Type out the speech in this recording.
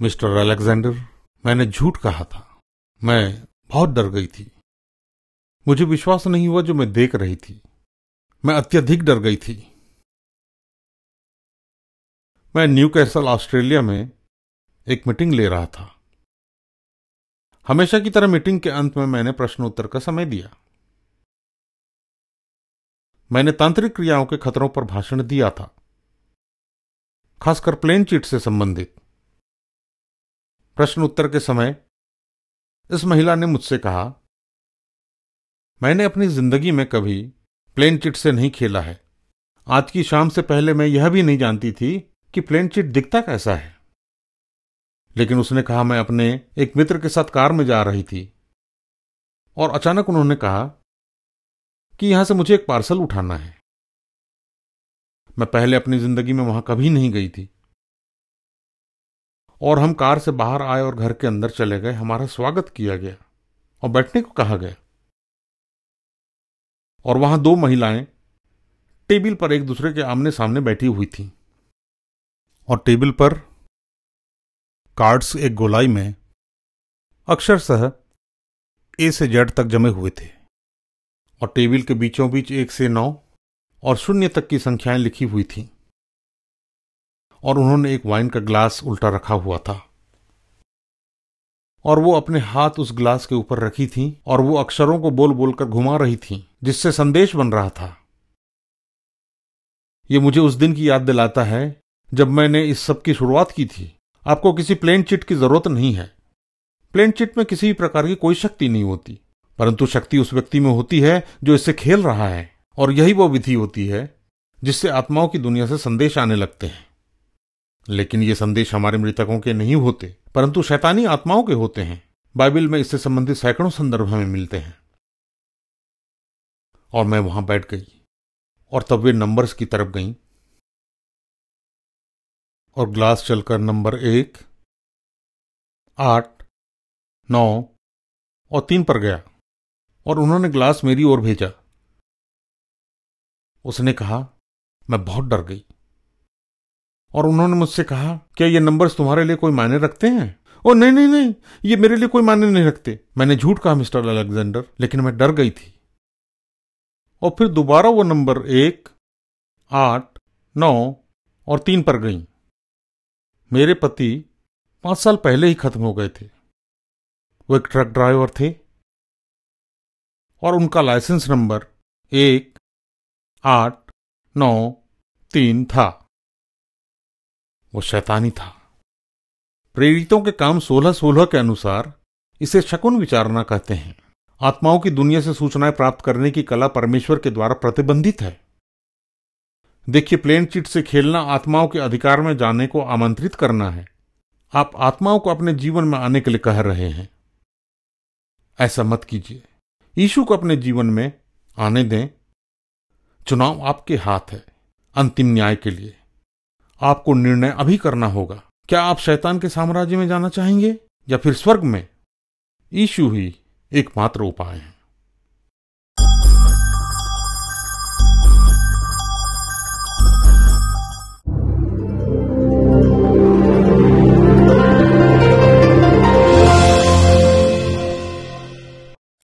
Mister Alexander, मैंने झूठ कहा था। मैं बहुत डर गई थी। मुझे विश्वास नहीं हुआ जो मैं देख रही थी। मैं अत्यधिक डर गई थी। मैं न्यूकैसल ऑस्ट्रेलिया में एक मीटिंग ले रहा था। हमेशा की तरह मीटिंग के अंत में मैंने प्रश्न उत्तर का समय दिया। मैंने तांत्रिक क्रियाओं के खतरों पर भाषण दिया था, खासकर प्लेन चिट से संबंधित। प्रश्न उत्तर के समय इस महिला ने मुझसे कहा, मैंने अपनी जिंदगी में कभी प्लेन चिट से नहीं खेला है। आज की शाम से पहले मैं यह भी नहीं जानती थी कि प्लेन चिट दिखता कैसा है। लेकिन उसने कहा, मैं अपने एक मित्र के साथ कार में जा रही थी और अचानक उन्होंने कहा कि यहां से मुझे एक पार्सल उठाना है। मैं पहले अपनी जिंदगी में वहां कभी नहीं गई थी और हम कार से बाहर आए और घर के अंदर चले गए। हमारा स्वागत किया गया और बैठने को कहा गया और वहां दो महिलाएं टेबल पर एक दूसरे के आमने सामने बैठी हुई थीं और टेबल पर कार्ड्स एक गोलाई में अक्षरशः ए से जेड तक जमे हुए थे और टेबल के बीचों बीच 1 से 9 और 0 तक की संख्याएं लिखी हुई थीं और उन्होंने एक वाइन का ग्लास उल्टा रखा हुआ था और वो अपने हाथ उस ग्लास के ऊपर रखी थीं और वो अक्षरों को बोल बोलकर घुमा रही थीं, जिससे संदेश बन रहा था। ये मुझे उस दिन की याद दिलाता है जब मैंने इस सब की शुरुआत की थी। आपको किसी प्लेन चिट की जरूरत नहीं है। प्लेन चिट में किसी भी प्रकार की कोई शक्ति नहीं होती, परंतु शक्ति उस व्यक्ति में होती है जो इससे खेल रहा है, और यही वो विधि होती है जिससे आत्माओं की दुनिया से संदेश आने लगते हैं। लेकिन ये संदेश हमारे मृतकों के नहीं होते, परंतु शैतानी आत्माओं के होते हैं। बाइबल में इससे संबंधित सैकड़ों संदर्भ हमें मिलते हैं। और मैं वहां बैठ गई और तब वे नंबर्स की तरफ गईं और ग्लास चलकर नंबर 1, 8, 9 और 3 पर गया और उन्होंने ग्लास मेरी ओर भेजा। उसने कहा, मैं बहुत डर गई और उन्होंने मुझसे कहा, क्या ये नंबर्स तुम्हारे लिए कोई मायने रखते हैं? ओ नहीं नहीं नहीं, ये मेरे लिए कोई मायने नहीं रखते। मैंने झूठ कहा मिस्टर अलेक्जेंडर, लेकिन मैं डर गई थी। और फिर दोबारा वो नंबर 1, 8, 9 और 3 पर गई। मेरे पति 5 साल पहले ही खत्म हो गए थे। वो एक ट्रक ड्राइवर थे और उनका लाइसेंस नंबर 1, 8, 9, 3 था। वो शैतानी था। प्रेरितों के काम 16:16 के अनुसार इसे शकुन विचारना कहते हैं। आत्माओं की दुनिया से सूचनाएं प्राप्त करने की कला परमेश्वर के द्वारा प्रतिबंधित है। देखिए, प्लेन चिट से खेलना आत्माओं के अधिकार में जाने को आमंत्रित करना है। आप आत्माओं को अपने जीवन में आने के लिए कह रहे हैं। ऐसा मत कीजिए। यीशु को अपने जीवन में आने दें। चुनाव आपके हाथ है। अंतिम न्याय के लिए आपको निर्णय अभी करना होगा। क्या आप शैतान के साम्राज्य में जाना चाहेंगे या फिर स्वर्ग में? यीशु ही एकमात्र उपाय है।